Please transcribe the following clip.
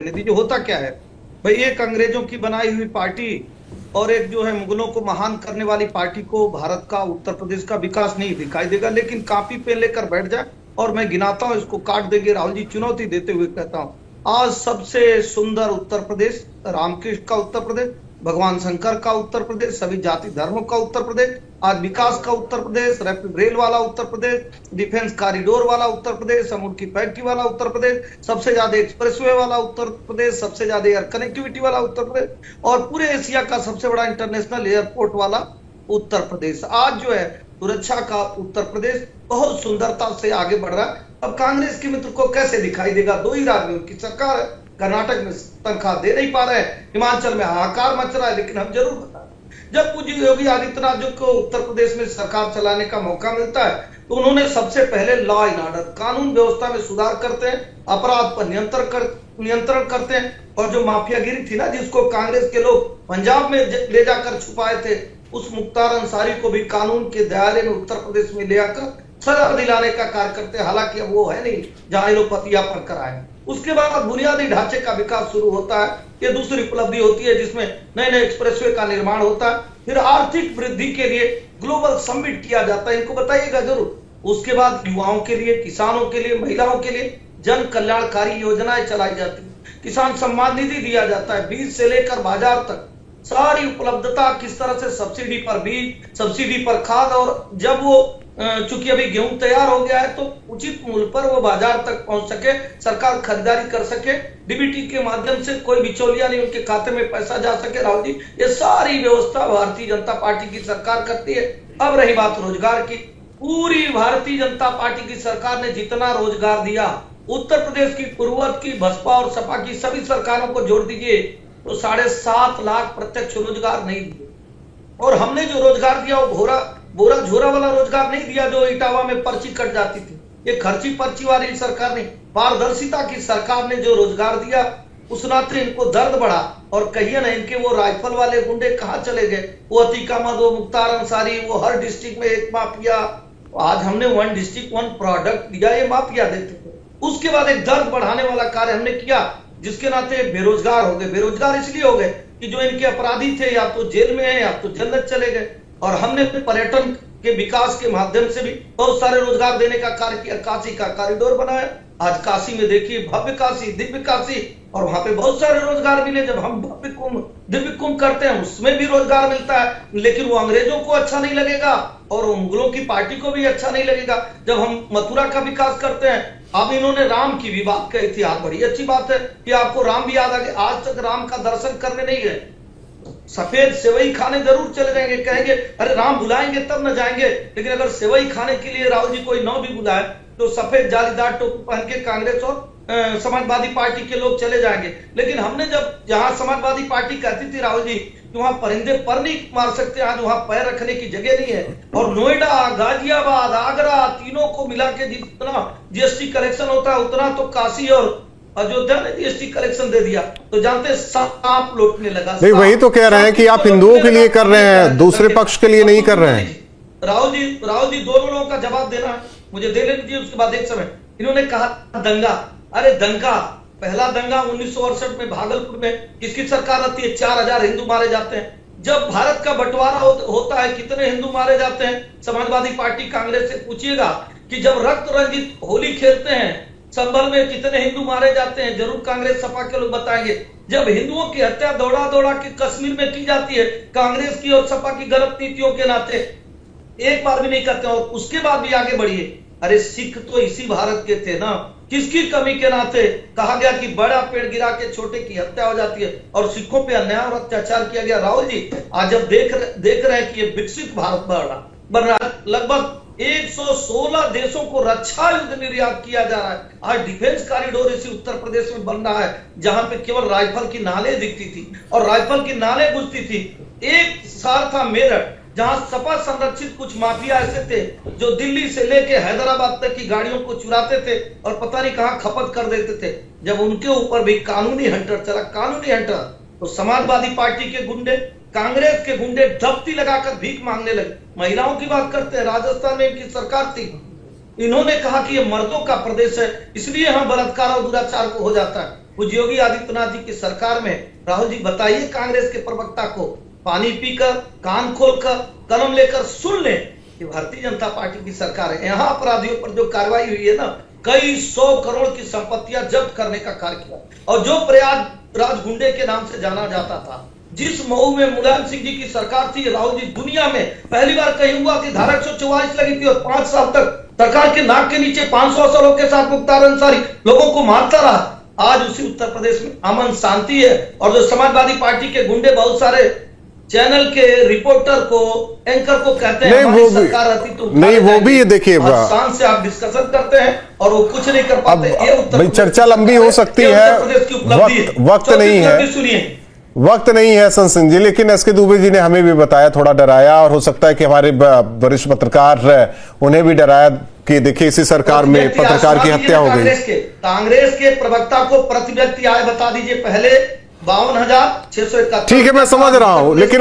निधि जो होता क्या है भाई, एक अंग्रेजों की बनाई हुई पार्टी और एक जो है मुगलों को महान करने वाली पार्टी को भारत का, उत्तर प्रदेश का विकास नहीं दिखाई देगा। लेकिन कॉपी पेन लेकर बैठ जाए और मैं गिनाता हूं, इसको काट देंगे। राहुल जी चुनौती देते हुए कहता हूं, आज सबसे सुंदर उत्तर प्रदेश, रामकृष्ण का उत्तर प्रदेश, भगवान शंकर का उत्तर प्रदेश, सभी जाति धर्मों का उत्तर प्रदेश, आज विकास का उत्तर प्रदेश, रैपिड रेल वाला उत्तर प्रदेश, डिफेंस कॉरिडोर वाला उत्तर प्रदेश, समुद्र की फैक्ट्री वाला उत्तर प्रदेश, सबसे ज्यादा एक्सप्रेसवे वाला उत्तर प्रदेश, सबसे ज्यादा एयर कनेक्टिविटी वाला उत्तर प्रदेश और पूरे एशिया का सबसे बड़ा इंटरनेशनल एयरपोर्ट वाला उत्तर प्रदेश। आज जो है सुरक्षा का उत्तर प्रदेश बहुत सुंदरता से आगे बढ़ रहा है। अब कांग्रेस के मित्र को कैसे दिखाई देगा? दो ही राज्यों की सरकार है, कर्नाटक में तनख्वाह दे नहीं पा रहे हैं, हिमाचल में हाहाकार मच रहा है। लेकिन हम जरूर बता, जब पूज्य योगी आदित्यनाथ जी को उत्तर प्रदेश में सरकार चलाने का मौका मिलता है तो उन्होंने सबसे पहले लॉ एंड ऑर्डर, कानून व्यवस्था में सुधार करते हैं, अपराध पर नियंत्रण करते हैं। और जो माफियागिरी थी ना, जिसको कांग्रेस के लोग पंजाब में ले जाकर छुपाए थे, उस मुख्तार अंसारी को भी कानून के दायरे में उत्तर प्रदेश में ले आकर सजा दिलाने का कार्य करते हैं। हालांकि अब वो है नहीं जहां ये लोग पतिया पर कराए। उसके बाद बुनियादी ढांचे का विकास शुरू होता है, ये दूसरी उपलब्धि होती है, जिसमें नए नए एक्सप्रेसवे का निर्माण होता है। फिर आर्थिक वृद्धि के लिए ग्लोबल समिट किया जाता है, इनको बताइएगा जरूर। उसके बाद युवाओं के लिए, किसानों के लिए, महिलाओं के लिए जन कल्याणकारी योजनाएं चलाई जाती है, किसान सम्मान निधि दिया जाता है, बीज से लेकर बाजार तक सारी उपलब्धता, किस तरह से सब्सिडी पर बीज, सब्सिडी पर खाद, और जब वो चूंकि अभी गेहूं तैयार हो गया है तो उचित मूल्य पर वो बाजार तक पहुंच सके, सरकार खरीदारी कर सके, डीबीटी के माध्यम से कोई बिचौलिया नहीं उनके खाते में पैसा जा सके। राहुल जी, ये सारी व्यवस्था भारतीय जनता पार्टी की सरकार करती है। अब रही बात रोजगार की, पूरी भारतीय जनता पार्टी की सरकार ने जितना रोजगार दिया, उत्तर प्रदेश की पूर्ववर्त की बसपा और सपा की सभी सरकारों को जोड़ दीजिए तो 7.5 लाख प्रत्यक्ष रोजगार नहीं दिए। और हमने जो रोजगार दिया वो बोरा झोरा वाला रोजगार नहीं दिया जो इटावा में पर्ची कट जाती थी। ये खर्ची पर्ची वाली सरकार नहीं, पारदर्शिता की सरकार ने जो रोजगार दिया, उस नाते इनको दर्द बढ़ा। और कहिए ना, इनके वो राइफल वाले गुंडे कहां चले गए? वो अतीक अहमद, वो मुख्तार अंसारी, वो हर डिस्ट्रिक्ट में एक माफिया। आज हमने 1 डिस्ट्रिक्ट 1 प्रोडक्ट दिया, ये माफिया देते थे। उसके बाद एक दर्द बढ़ाने वाला कार्य हमने किया, जिसके नाते बेरोजगार हो गए। बेरोजगार इसलिए हो गए कि जो इनके अपराधी थे या तो जेल में है या तो जन्नत चले गए। और हमने पर्यटन के विकास के माध्यम से भी बहुत सारे रोजगार देने का कार्य किया। काशी का कॉरिडोर बनाया, आज काशी में देखिए भव्य काशी, दिव्य काशी, और वहां पे बहुत सारे रोजगार मिले। जब हम भव्य कुंभ, दिव्य कुंभ करते हैं उसमें भी रोजगार मिलता है, लेकिन वो अंग्रेजों को अच्छा नहीं लगेगा और मुगलों की पार्टी को भी अच्छा नहीं लगेगा। जब हम मथुरा का विकास करते हैं, अब इन्होंने राम की भी बात कही थी, आज बड़ी अच्छी बात है कि आपको राम भी याद आ गया। आज तक राम का दर्शन करने नहीं गए, सफेद सेवई खाने जरूर चले जाएंगे, कहेंगे अरे राम बुलाएंगे तब न जाएंगे। लेकिन अगर सेवई खाने के लिए राहुल जी कोई नौ भी बुलाए तो सफेद जालीदार टोपी पहन के कांग्रेस और समाजवादी पार्टी के लोग चले जाएंगे। लेकिन हमने जब जहां समाजवादी पार्टी कहती थी राहुल जी कि वहां परिंदे पर नहीं मार सकते, आज वहां पैर रखने की जगह नहीं है। और नोएडा, गाजियाबाद, आगरा, तीनों को मिला के जितना जीएसटी कलेक्शन होता है उतना तो काशी और अयोध्या ने जीएसटी कलेक्शन दे दिया। तो जानते सांप लौटने लगा। नहीं, वही तो कह रहे हैं कि आप हिंदुओं के लिए कर रहे हैं, दूसरे पक्ष के लिए नहीं कर रहे हैं। राहुल जी दोनों लोगों का जवाब देना है, मुझे दे लेने दीजिए। उसके बाद एक समय इन्होंने कहा दंगा, अरे दंगा, पहला दंगा 1968 में भागलपुर में किसकी सरकार रहती है? 4000 हिंदू मारे जाते हैं। जब भारत का बंटवारा होता है कितने हिंदू मारे जाते हैं? समाजवादी पार्टी कांग्रेस से पूछिएगा कि जब रक्त रंजित होली खेलते हैं संभल में कितने हिंदू मारे जाते हैं? जरूर कांग्रेस सपा के लोग बताएंगे। जब हिंदुओं की हत्या दौड़ा दौड़ा के कश्मीर में की जाती है कांग्रेस की और सपा की गलत नीतियों के नाते, एक बार भी नहीं करते। और उसके बाद भी आगे बढ़िए, अरे सिख तो इसी भारत के थे ना, किसकी कमी के नाते कहा गया कि बड़ा पेड़ गिरा के छोटे की हत्या हो जाती है और सिखों पे अन्याय और अत्याचार किया गया। राहुल जी, आज जब देख रहे हैं कि ये विकसित भारत बन रहा है, लगभग 116 देशों को रक्षा युद्ध निर्यात किया जा रहा है। आज डिफेंस कॉरिडोर इसी उत्तर प्रदेश में बन रहा है, जहां पे केवल राइफल की नाले दिखती थी और राइफल की नाले गुजती थी। एक शहर था मेरठ, जहां सपा संरक्षित कुछ माफिया ऐसे थे जो दिल्ली से लेके हैदराबाद तक की गाड़ियों को चुराते थे और पता नहीं कहां खपत कर देते थे। जब उनके ऊपर भी कानूनी हंटर चला, कानूनी हंटर, तो समाजवादी पार्टी के गुंडे, कांग्रेस के गुंडे धपती लगाकर भीख मांगने लगे। महिलाओं की बात करते हैं, राजस्थान में इनकी सरकार थी, इन्होंने कहा कि ये मर्दों का प्रदेश है, इसलिए यहाँ बलात्कार और दुराचार को हो जाता है। पूज्य योगी आदित्यनाथ जी की सरकार में। राहुल जी बताइए कांग्रेस के प्रवक्ता को, पानी पीकर, कान खोलकर, कलम लेकर सुन ले कि भारतीय जनता पार्टी की सरकार है। यहाँ अपराधियों पर जो कार्रवाई हुई है ना, कई 100 करोड़ की संपत्तियां जब्त करने का कार्य किया, और जो प्रयागराज गुंडे के नाम से जाना जाता था, जिस मऊ में मुलायम सिंह जी की सरकार थी, राहुल जी दुनिया में पहली बार कहीं हुआ कि धारा 144 लगी थी और 5 साल तक सरकार के नाक के नीचे 500 अफसरों के साथ मुख्तार अंसारी लोगों को मारता रहा। आज उसी उत्तर प्रदेश में अमन शांति है, और जो समाजवादी पार्टी के गुंडे बहुत सारे चैनल के रिपोर्टर को, एंकर को कहते हैं हमारी सरकार रहती तो नहीं, वो भी ये देखिए शान से आप डिस्कशन करते हैं और वो कुछ नहीं कर पाते। ये उत्तर भाई चर्चा लंबी हो सकती है, वक्त नहीं है, सुनिए वक्त नहीं है संत सिंह जी, लेकिन एसके दुबे जी ने हमें भी बताया, थोड़ा डराया, और हो सकता है कि हमारे वरिष्ठ पत्रकार उन्हें भी डराया कि देखिए इसी सरकार में पत्रकार की हत्या हो गई। कांग्रेस के प्रवक्ता को प्रति व्यक्ति आय बता दीजिए पहले 52,671। ठीक है, मैं समझ रहा हूं, लेकिन